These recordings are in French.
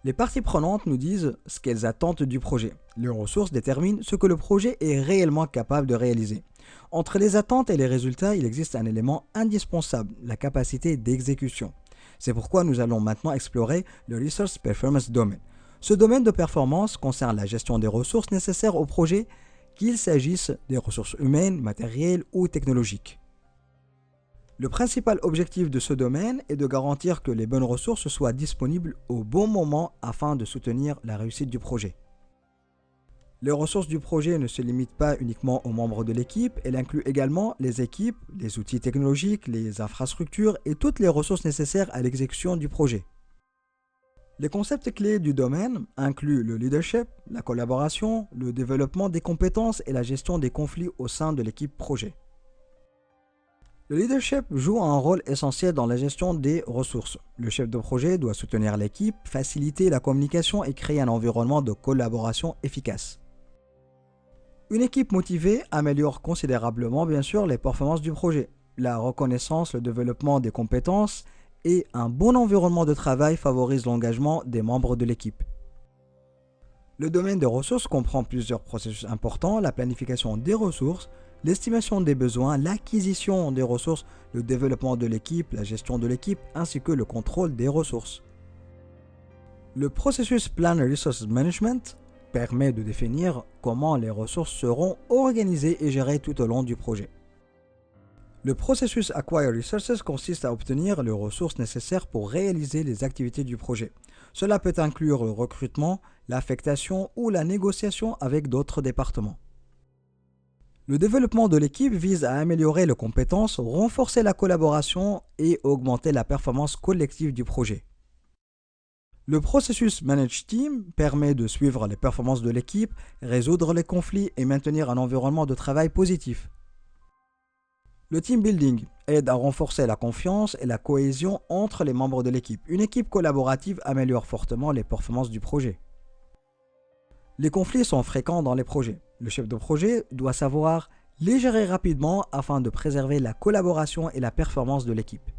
Les parties prenantes nous disent ce qu'elles attendent du projet. Les ressources déterminent ce que le projet est réellement capable de réaliser. Entre les attentes et les résultats, il existe un élément indispensable, la capacité d'exécution. C'est pourquoi nous allons maintenant explorer le Resource Performance Domain. Ce domaine de performance concerne la gestion des ressources nécessaires au projet, qu'il s'agisse des ressources humaines, matérielles ou technologiques. Le principal objectif de ce domaine est de garantir que les bonnes ressources soient disponibles au bon moment afin de soutenir la réussite du projet. Les ressources du projet ne se limitent pas uniquement aux membres de l'équipe, elles incluent également les équipes, les outils technologiques, les infrastructures et toutes les ressources nécessaires à l'exécution du projet. Les concepts clés du domaine incluent le leadership, la collaboration, le développement des compétences et la gestion des conflits au sein de l'équipe projet. Le leadership joue un rôle essentiel dans la gestion des ressources. Le chef de projet doit soutenir l'équipe, faciliter la communication et créer un environnement de collaboration efficace. Une équipe motivée améliore considérablement bien sûr les performances du projet. La reconnaissance, le développement des compétences et un bon environnement de travail favorisent l'engagement des membres de l'équipe. Le domaine des ressources comprend plusieurs processus importants, la planification des ressources, l'estimation des besoins, l'acquisition des ressources, le développement de l'équipe, la gestion de l'équipe, ainsi que le contrôle des ressources. Le processus Plan Resource Management permet de définir comment les ressources seront organisées et gérées tout au long du projet. Le processus Acquire Resources consiste à obtenir les ressources nécessaires pour réaliser les activités du projet. Cela peut inclure le recrutement, l'affectation ou la négociation avec d'autres départements. Le développement de l'équipe vise à améliorer les compétences, renforcer la collaboration et augmenter la performance collective du projet. Le processus Manage Team permet de suivre les performances de l'équipe, résoudre les conflits et maintenir un environnement de travail positif. Le team building aide à renforcer la confiance et la cohésion entre les membres de l'équipe. Une équipe collaborative améliore fortement les performances du projet. Les conflits sont fréquents dans les projets. Le chef de projet doit savoir les gérer rapidement afin de préserver la collaboration et la performance de l'équipe.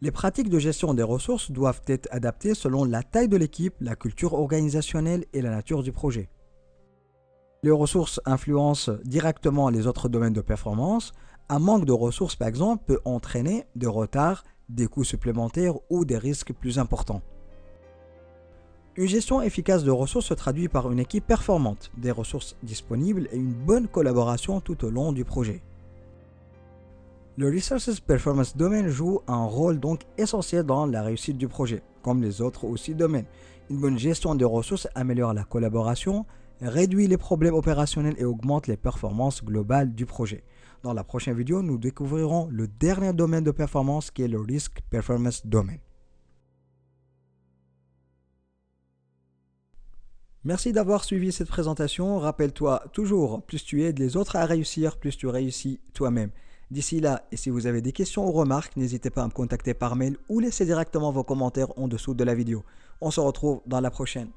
Les pratiques de gestion des ressources doivent être adaptées selon la taille de l'équipe, la culture organisationnelle et la nature du projet. Les ressources influencent directement les autres domaines de performance. Un manque de ressources, par exemple, peut entraîner des retards, des coûts supplémentaires ou des risques plus importants. Une gestion efficace de ressources se traduit par une équipe performante, des ressources disponibles et une bonne collaboration tout au long du projet. Le Resources Performance Domain joue un rôle donc essentiel dans la réussite du projet, comme les autres aussi domaines. Une bonne gestion des ressources améliore la collaboration, réduit les problèmes opérationnels et augmente les performances globales du projet. Dans la prochaine vidéo, nous découvrirons le dernier domaine de performance qui est le Risk Performance Domain. Merci d'avoir suivi cette présentation. Rappelle-toi toujours, plus tu aides les autres à réussir, plus tu réussis toi-même. D'ici là, et si vous avez des questions ou remarques, n'hésitez pas à me contacter par mail ou laissez directement vos commentaires en dessous de la vidéo. On se retrouve dans la prochaine.